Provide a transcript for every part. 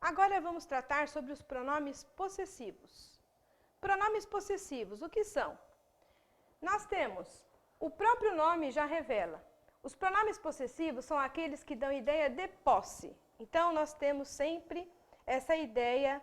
Agora vamos tratar sobre os pronomes possessivos. Pronomes possessivos, o que são? Nós temos, o próprio nome já revela. Os pronomes possessivos são aqueles que dão ideia de posse. Então, nós temos sempre essa ideia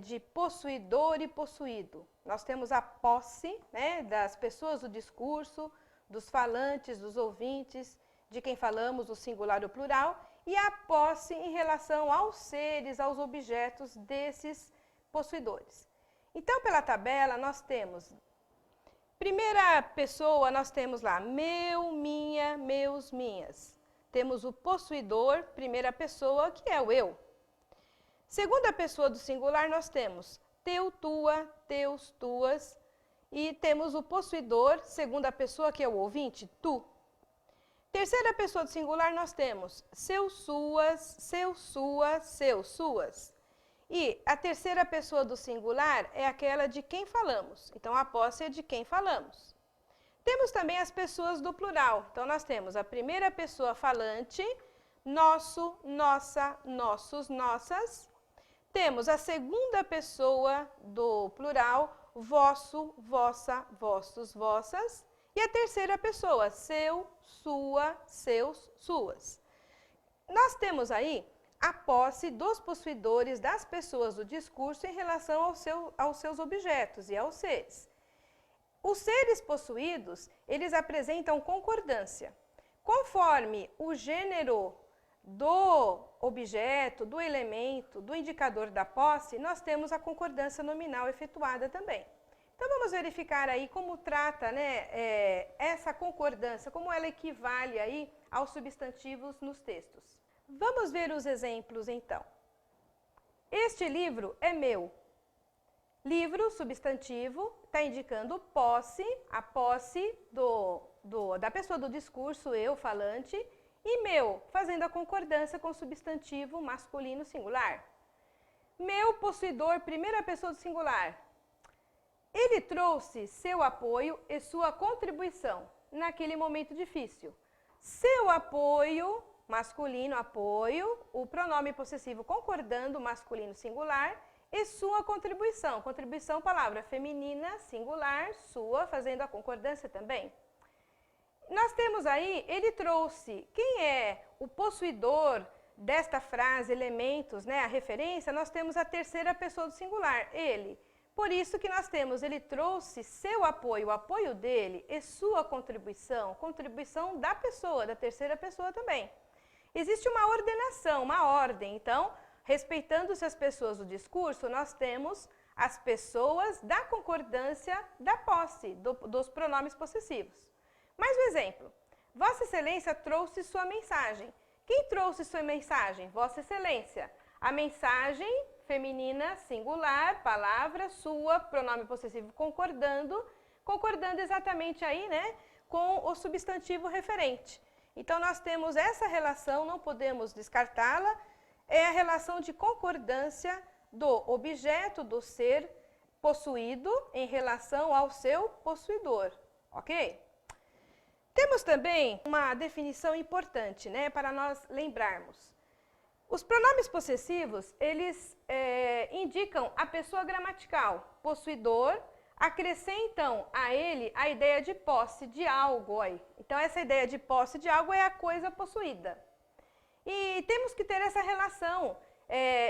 de possuidor e possuído. Nós temos a posse, né, das pessoas do discurso, dos falantes, dos ouvintes, de quem falamos, o singular e o plural, e a posse em relação aos seres, aos objetos desses possuidores. Então, pela tabela, nós temos, primeira pessoa, nós temos lá, meu, minha, meus, minhas. Temos o possuidor, primeira pessoa, que é o eu. Segunda pessoa do singular, nós temos teu, tua, teus, tuas. E temos o possuidor, segunda pessoa, que é o ouvinte, tu. Terceira pessoa do singular, nós temos seus, suas, suas. E a terceira pessoa do singular é aquela de quem falamos. Então, a posse é de quem falamos. Temos também as pessoas do plural. Então, nós temos a primeira pessoa falante, nosso, nossa, nossos, nossas. Temos a segunda pessoa do plural, vosso, vossa, vossos, vossas. E a terceira pessoa, seu, sua, seus, suas. Nós temos aí a posse dos possuidores das pessoas do discurso em relação aos seus objetos e aos seres. Os seres possuídos, eles apresentam concordância. Conforme o gênero do objeto, do elemento, do indicador da posse, nós temos a concordância nominal efetuada também. Então, vamos verificar aí como trata, né, essa concordância, como ela equivale aí aos substantivos nos textos. Vamos ver os exemplos, então. Este livro é meu. Livro, substantivo, está indicando posse, a posse da pessoa do discurso, eu, falante, e meu, fazendo a concordância com o substantivo masculino singular. Meu possuidor, primeira pessoa do singular. Ele trouxe seu apoio e sua contribuição naquele momento difícil. Seu apoio, masculino, apoio, o pronome possessivo concordando, masculino singular, e sua contribuição. Contribuição, palavra feminina, singular, sua, fazendo a concordância também. Nós temos aí, ele trouxe, quem é o possuidor desta frase, elementos, né, a referência, nós temos a terceira pessoa do singular, ele. Por isso que nós temos, ele trouxe seu apoio, o apoio dele, e sua contribuição, contribuição da pessoa, da terceira pessoa também. Existe uma ordenação, uma ordem, então, respeitando-se as pessoas do discurso, nós temos as pessoas da concordância da posse, dos pronomes possessivos. Mais um exemplo, Vossa Excelência trouxe sua mensagem. Quem trouxe sua mensagem? Vossa Excelência. A mensagem feminina, singular, palavra, sua, pronome possessivo concordando exatamente aí, né, com o substantivo referente. Então, nós temos essa relação, não podemos descartá-la, é a relação de concordância do objeto do ser possuído em relação ao seu possuidor, ok? Temos também uma definição importante, né, para nós lembrarmos. Os pronomes possessivos, eles indicam a pessoa gramatical, possuidor, acrescentam a ele a ideia de posse de algo. Aí. Então, essa ideia de posse de algo é a coisa possuída. E temos que ter essa relação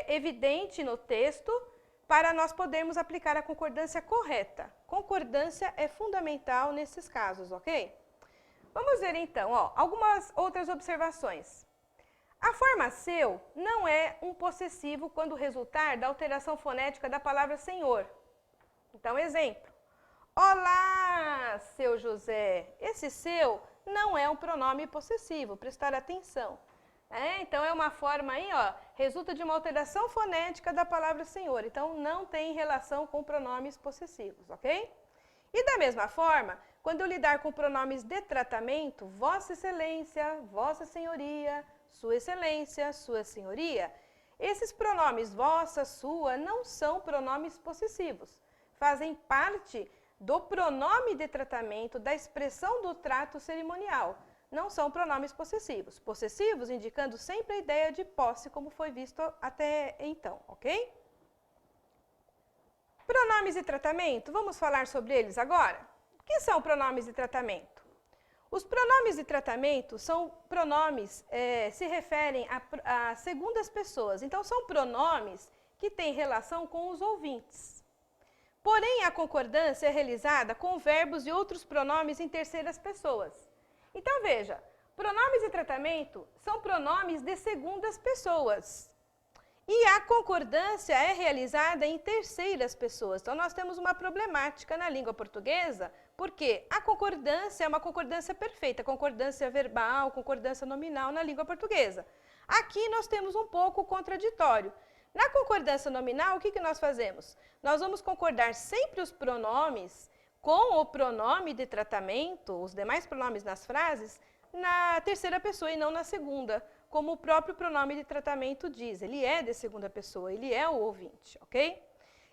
evidente no texto para nós podermos aplicar a concordância correta. Concordância é fundamental nesses casos, ok? Vamos ver então, ó, algumas outras observações. A forma seu não é um possessivo quando resultar da alteração fonética da palavra senhor. Então, exemplo. Olá, seu José. Esse seu não é um pronome possessivo, prestar atenção. Então, é uma forma aí, ó, resulta de uma alteração fonética da palavra senhor. Então, não tem relação com pronomes possessivos, ok? E da mesma forma, quando eu lidar com pronomes de tratamento, Vossa Excelência, Vossa Senhoria, Sua Excelência, Sua Senhoria, esses pronomes vossa, sua, não são pronomes possessivos. Fazem parte do pronome de tratamento, da expressão do trato cerimonial. não são pronomes possessivos. Possessivos indicando sempre a ideia de posse, como foi visto até então, ok? Pronomes de tratamento, vamos falar sobre eles agora? O que são pronomes de tratamento? Os pronomes de tratamento são pronomes, se referem a segundas pessoas. Então, são pronomes que têm relação com os ouvintes. Porém, a concordância é realizada com verbos e outros pronomes em terceiras pessoas. Então, veja, pronomes de tratamento são pronomes de segundas pessoas. E a concordância é realizada em terceiras pessoas. Então, nós temos uma problemática na língua portuguesa, porque a concordância é uma concordância perfeita, concordância verbal, concordância nominal na língua portuguesa. Aqui nós temos um pouco contraditório. Na concordância nominal, o que nós fazemos? Nós vamos concordar sempre os pronomes com o pronome de tratamento, os demais pronomes nas frases, na terceira pessoa e não na segunda, como o próprio pronome de tratamento diz. Ele é de segunda pessoa, ele é o ouvinte, ok?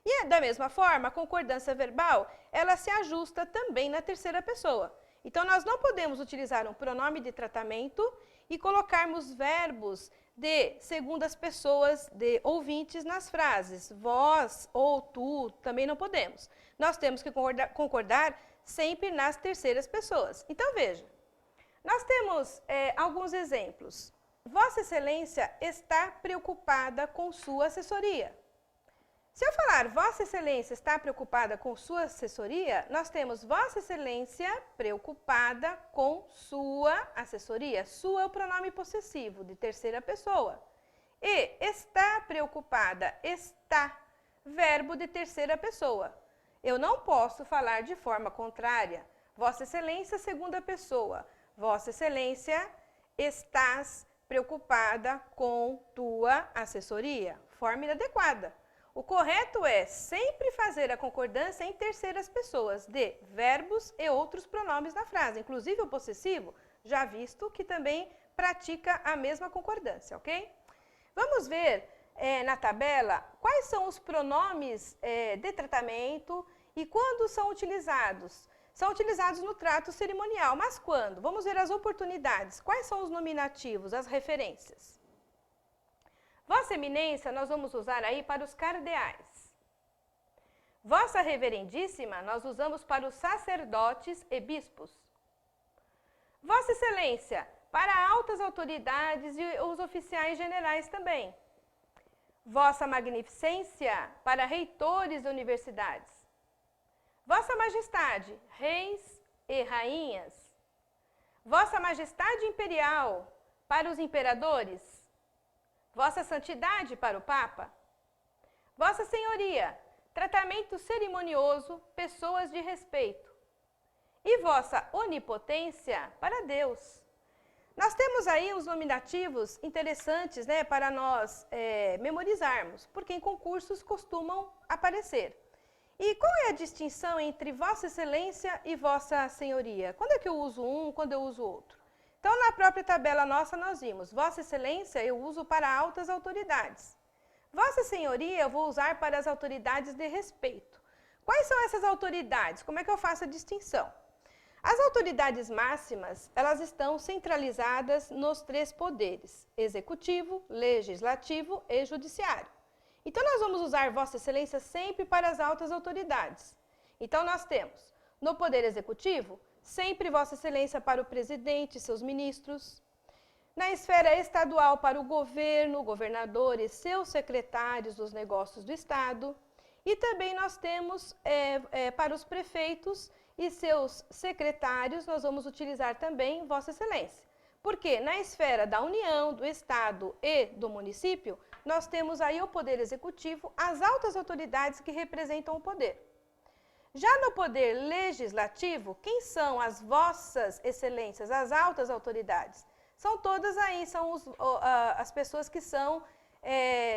E da mesma forma, a concordância verbal, ela se ajusta também na terceira pessoa. Então, nós não podemos utilizar um pronome de tratamento e colocarmos verbos de segundas pessoas, de ouvintes nas frases. Vós ou tu, também não podemos. Nós temos que concordar sempre nas terceiras pessoas. Então, veja, nós temos alguns exemplos. Vossa Excelência está preocupada com sua assessoria. Se eu falar Vossa Excelência está preocupada com sua assessoria, nós temos Vossa Excelência preocupada com sua assessoria. Sua é o pronome possessivo de terceira pessoa. E está preocupada, está, verbo de terceira pessoa. Eu não posso falar de forma contrária. Vossa Excelência, segunda pessoa. Vossa Excelência, estás preocupada com tua assessoria. Forma inadequada. O correto é sempre fazer a concordância em terceiras pessoas de verbos e outros pronomes na frase, inclusive o possessivo, já visto que também pratica a mesma concordância, ok? Vamos ver na tabela quais são os pronomes de tratamento e quando são utilizados. São utilizados no trato cerimonial, mas quando? Vamos ver as oportunidades. Quais são os nominativos, as referências? Vossa Eminência, nós vamos usar aí para os cardeais. Vossa Reverendíssima, nós usamos para os sacerdotes e bispos. Vossa Excelência, para altas autoridades e os oficiais generais também. Vossa Magnificência, para reitores de universidades. Vossa Majestade, reis e rainhas. Vossa Majestade Imperial, para os imperadores. Vossa Santidade para o Papa. Vossa Senhoria, tratamento cerimonioso, pessoas de respeito. E Vossa Onipotência para Deus. Nós temos aí os nominativos interessantes, né, para nós memorizarmos, porque em concursos costumam aparecer. E qual é a distinção entre Vossa Excelência e Vossa Senhoria? Quando é que eu uso um, quando eu uso outro? Então, na própria tabela nossa, nós vimos Vossa Excelência eu uso para altas autoridades. Vossa Senhoria eu vou usar para as autoridades de respeito. Quais são essas autoridades? Como é que eu faço a distinção? As autoridades máximas, elas estão centralizadas nos três poderes: executivo, legislativo e judiciário. Então, nós vamos usar Vossa Excelência sempre para as altas autoridades. Então, nós temos, no Poder Executivo, sempre Vossa Excelência para o presidente e seus ministros. Na esfera estadual, para o governo, o governador e seus secretários dos negócios do Estado. E também nós temos para os prefeitos e seus secretários, nós vamos utilizar também Vossa Excelência. Porque na esfera da União, do Estado e do município, nós temos aí o Poder Executivo, as altas autoridades que representam o poder. Já no Poder Legislativo, quem são as Vossas Excelências, as altas autoridades? São todas aí, são as pessoas que são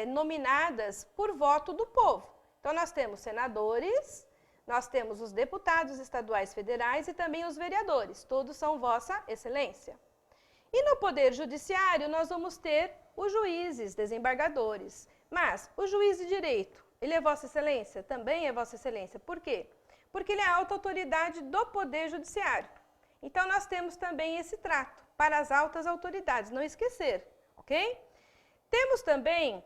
nominadas por voto do povo. Então, nós temos senadores, nós temos os deputados estaduais federais e também os vereadores. Todos são Vossa Excelência. E no Poder Judiciário, nós vamos ter os juízes, desembargadores. Mas o juiz de direito, ele é Vossa Excelência? Também é Vossa Excelência. Por quê? Porque ele é a alta autoridade do Poder Judiciário. Então, nós temos também esse trato para as altas autoridades, não esquecer, ok? Temos também,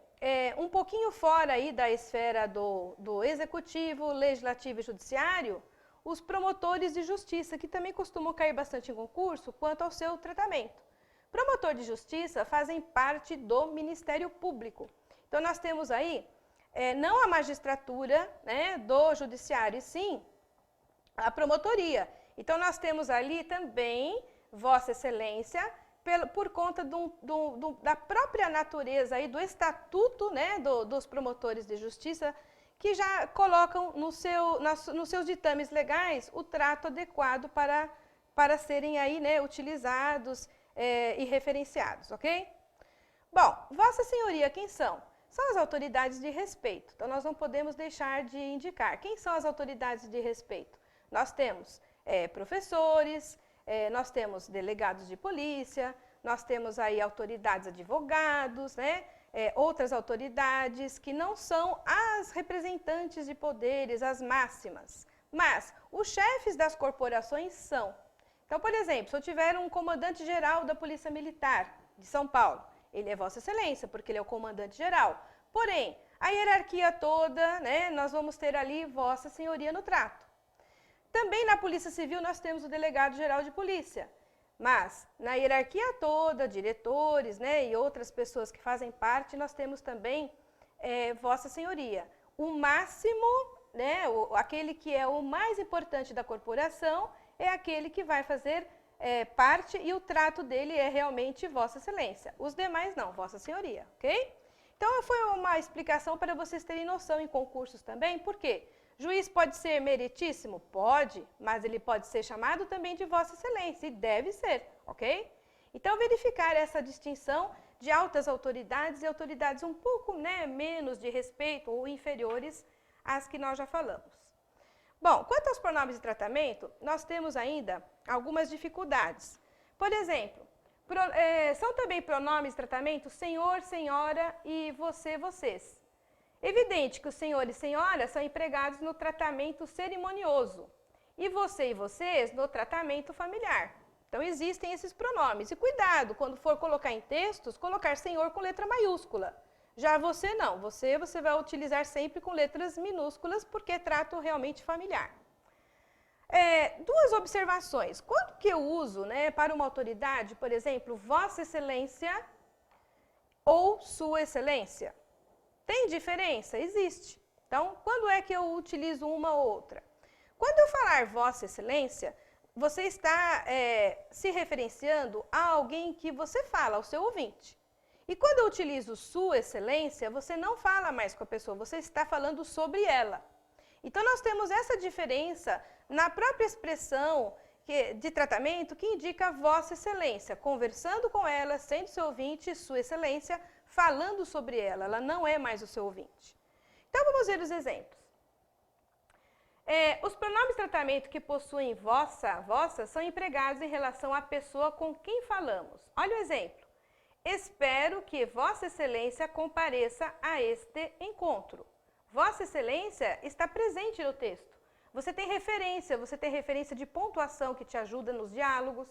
um pouquinho fora aí da esfera do executivo, legislativo e judiciário, os promotores de justiça, que também costumam cair bastante em concurso quanto ao seu tratamento. Promotor de justiça fazem parte do Ministério Público. Então, nós temos aí, não a magistratura, né, do judiciário, e sim a promotoria. Então, nós temos ali também Vossa Excelência, por conta da própria natureza aí, do estatuto, né, dos promotores de justiça, que já colocam nos seus ditames legais o trato adequado para serem aí, né, utilizados e referenciados, ok? Bom, Vossa Senhoria, quem são? São as autoridades de respeito. Então, nós não podemos deixar de indicar. Quem são as autoridades de respeito? Nós temos professores, nós temos delegados de polícia, nós temos aí autoridades advogados, né? Outras autoridades que não são as representantes de poderes, as máximas, mas os chefes das corporações são. Então, por exemplo, se eu tiver um comandante-geral da Polícia Militar de São Paulo, ele é Vossa Excelência, porque ele é o comandante-geral. Porém, a hierarquia toda, né, nós vamos ter ali Vossa Senhoria no trato. Também na Polícia Civil nós temos o Delegado-Geral de Polícia, mas na hierarquia toda, diretores, né, e outras pessoas que fazem parte, nós temos também Vossa Senhoria. O máximo, né, aquele que é o mais importante da corporação, é aquele que vai fazer parte e o trato dele é realmente Vossa Excelência. Os demais não, Vossa Senhoria, ok? Então, foi uma explicação para vocês terem noção em concursos também, por quê? Juiz pode ser meritíssimo? Pode, mas ele pode ser chamado também de Vossa Excelência, e deve ser, ok? Então, verificar essa distinção de altas autoridades e autoridades um pouco, né, menos de respeito ou inferiores às que nós já falamos. Bom, quanto aos pronomes de tratamento, nós temos ainda algumas dificuldades. Por exemplo, são também pronomes de tratamento senhor, senhora e você, vocês. Evidente que o senhor e senhora são empregados no tratamento cerimonioso e você e vocês no tratamento familiar. Então, existem esses pronomes. E cuidado, quando for colocar em textos, colocar senhor com letra maiúscula. Já você não, você vai utilizar sempre com letras minúsculas, porque é trato realmente familiar. Duas observações. Quando que eu uso, né, para uma autoridade, por exemplo, Vossa Excelência ou Sua Excelência? Tem diferença? Existe. Então, quando é que eu utilizo uma ou outra? Quando eu falar Vossa Excelência, você está se referenciando a alguém que você fala, ao seu ouvinte. E quando eu utilizo Sua Excelência, você não fala mais com a pessoa, você está falando sobre ela. Então, nós temos essa diferença na própria expressão de tratamento que indica Vossa Excelência, conversando com ela, sendo seu ouvinte, Sua Excelência, falando sobre ela, ela não é mais o seu ouvinte. Então, vamos ver os exemplos. Os pronomes de tratamento que possuem vossa, são empregados em relação à pessoa com quem falamos. Olha o exemplo. Espero que Vossa Excelência compareça a este encontro. Vossa Excelência está presente no texto. Você tem referência de pontuação que te ajuda nos diálogos.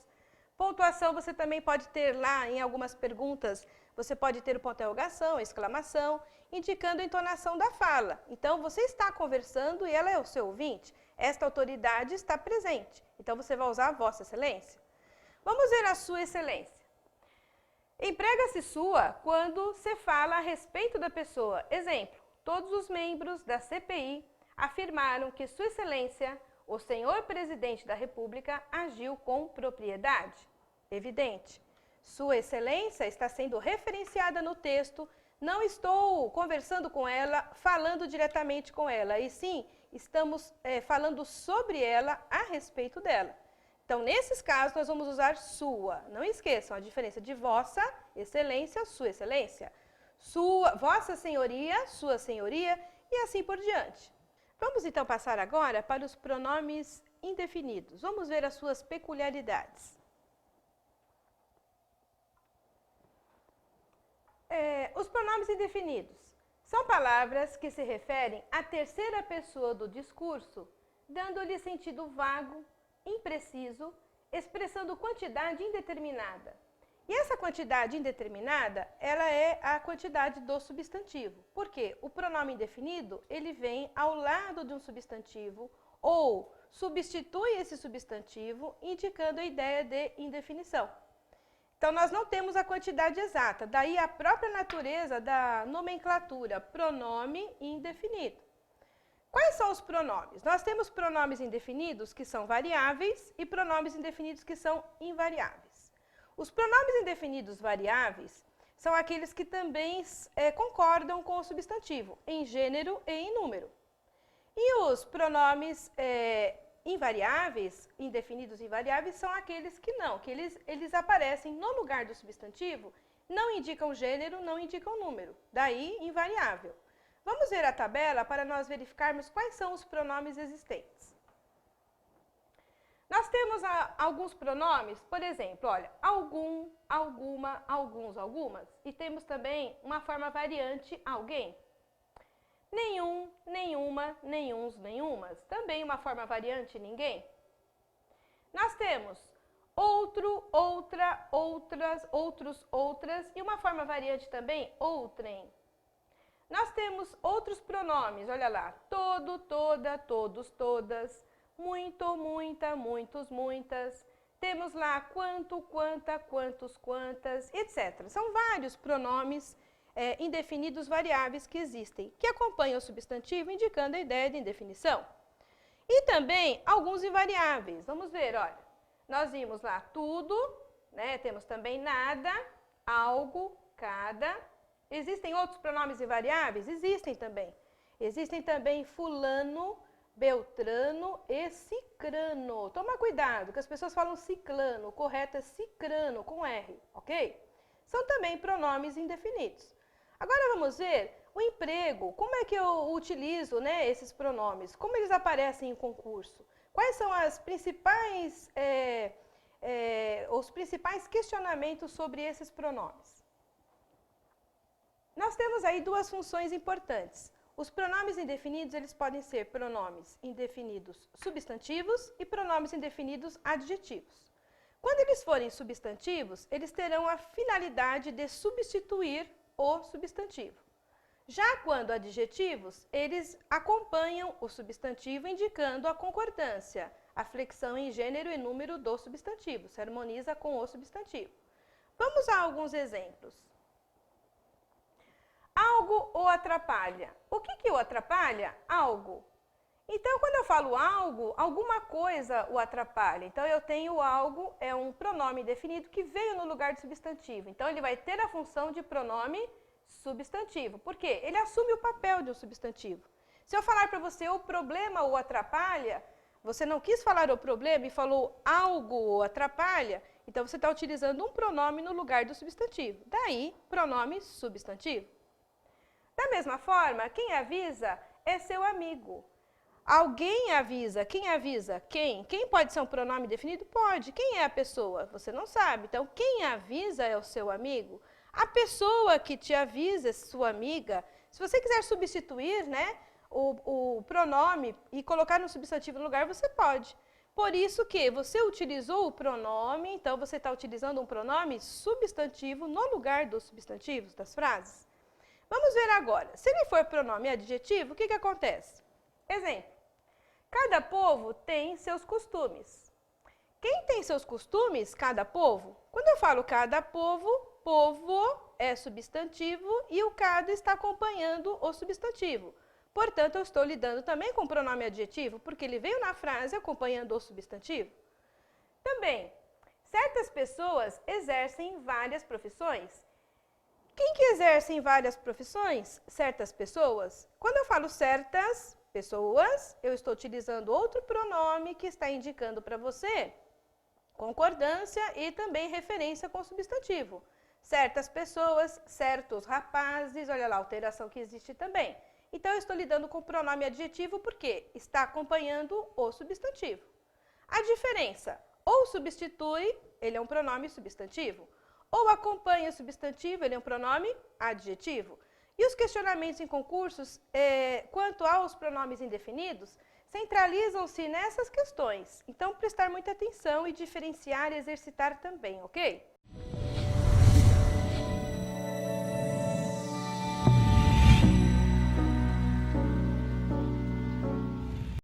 Pontuação você também pode ter lá em algumas perguntas, você pode ter o ponto de interrogação, exclamação, indicando a entonação da fala. Então, você está conversando e ela é o seu ouvinte. Esta autoridade está presente. Então, você vai usar Vossa Excelência. Vamos ver a Sua Excelência. Emprega-se sua quando se fala a respeito da pessoa. Exemplo, todos os membros da CPI afirmaram que Sua Excelência, o senhor presidente da República, agiu com propriedade. Evidente. Sua Excelência está sendo referenciada no texto, não estou conversando com ela, falando diretamente com ela, e sim, estamos falando sobre ela, a respeito dela. Então, nesses casos, nós vamos usar sua. Não esqueçam a diferença de Vossa Excelência, Sua Excelência. Vossa Senhoria, Sua Senhoria e assim por diante. Vamos então passar agora para os pronomes indefinidos. Vamos ver as suas peculiaridades. Os pronomes indefinidos são palavras que se referem à terceira pessoa do discurso, dando-lhe sentido vago, impreciso expressando quantidade indeterminada. E essa quantidade indeterminada, ela é a quantidade do substantivo. Por quê? O pronome indefinido, ele vem ao lado de um substantivo ou substitui esse substantivo, indicando a ideia de indefinição. Então, nós não temos a quantidade exata, daí a própria natureza da nomenclatura pronome indefinido. Quais são os pronomes? Nós temos pronomes indefinidos que são variáveis e pronomes indefinidos que são invariáveis. Os pronomes indefinidos variáveis são aqueles que também concordam com o substantivo, em gênero e em número. E os pronomes invariáveis, indefinidos invariáveis, são aqueles que não, que eles aparecem no lugar do substantivo, não indicam gênero, não indicam número, daí invariável. Vamos ver a tabela para nós verificarmos quais são os pronomes existentes. Nós temos alguns pronomes, por exemplo, olha, algum, alguma, alguns, algumas, e temos também uma forma variante, alguém. Nenhum, nenhuma, nenhuns, nenhumas, também uma forma variante, ninguém. Nós temos outro, outra, outras, outros, outras, e uma forma variante também, outrem. Nós temos outros pronomes, olha lá, todo, toda, todos, todas, muito, muita, muitos, muitas. Temos lá quanto, quanta, quantos, quantas, etc. São vários pronomes indefinidos variáveis que existem, que acompanham o substantivo, indicando a ideia de indefinição. E também alguns invariáveis. Vamos ver, olha, nós vimos lá tudo, né? Temos também nada, algo, cada. Existem outros pronomes invariáveis? Existem também. Existem também fulano, beltrano e cicrano. Toma cuidado, que as pessoas falam ciclano, o correto é cicrano, com R, ok? São também pronomes indefinidos. Agora vamos ver o emprego. Como é que eu utilizo, né, esses pronomes? Como eles aparecem em concurso? Quais são os principais questionamentos sobre esses pronomes? Nós temos aí duas funções importantes. Os pronomes indefinidos, eles podem ser pronomes indefinidos substantivos e pronomes indefinidos adjetivos. Quando eles forem substantivos, eles terão a finalidade de substituir o substantivo. Já quando adjetivos, eles acompanham o substantivo, indicando a concordância, a flexão em gênero e número do substantivo, se harmoniza com o substantivo. Vamos a alguns exemplos. Algo o atrapalha. O que o atrapalha? Algo. Então, quando eu falo algo, alguma coisa o atrapalha. Então, eu tenho algo, é um pronome definido que veio no lugar do substantivo. Então, ele vai ter a função de pronome substantivo. Por quê? Ele assume o papel de um substantivo. Se eu falar para você o problema o atrapalha, você não quis falar o problema e falou algo o atrapalha, então você está utilizando um pronome no lugar do substantivo. Daí, pronome substantivo. Da mesma forma, quem avisa é seu amigo. Alguém avisa. Quem avisa? Quem? Quem pode ser um pronome definido? Pode. Quem é a pessoa? Você não sabe. Então, quem avisa é o seu amigo. A pessoa que te avisa é sua amiga. Se você quiser substituir, né, o pronome e colocar um substantivo no lugar, você pode. Por isso que você utilizou o pronome, então você está utilizando um pronome substantivo no lugar dos substantivos das frases. Vamos ver agora. Se ele for pronome adjetivo, o que acontece? Exemplo. Cada povo tem seus costumes. Quem tem seus costumes? Cada povo. Quando eu falo cada povo, povo é substantivo e o cada está acompanhando o substantivo. Portanto, eu estou lidando também com o pronome adjetivo, porque ele veio na frase acompanhando o substantivo. Também, certas pessoas exercem várias profissões. Quem que exerce várias profissões? Certas pessoas. Quando eu falo certas pessoas, eu estou utilizando outro pronome que está indicando para você concordância e também referência com o substantivo. Certas pessoas, certos rapazes, olha lá a alteração que existe também. Então, eu estou lidando com o pronome adjetivo porque está acompanhando o substantivo. A diferença, ou substitui, ele é um pronome substantivo, ou acompanha o substantivo, ele é um pronome adjetivo. E os questionamentos em concursos, quanto aos pronomes indefinidos, centralizam-se nessas questões. Então, prestar muita atenção e diferenciar e exercitar também, ok?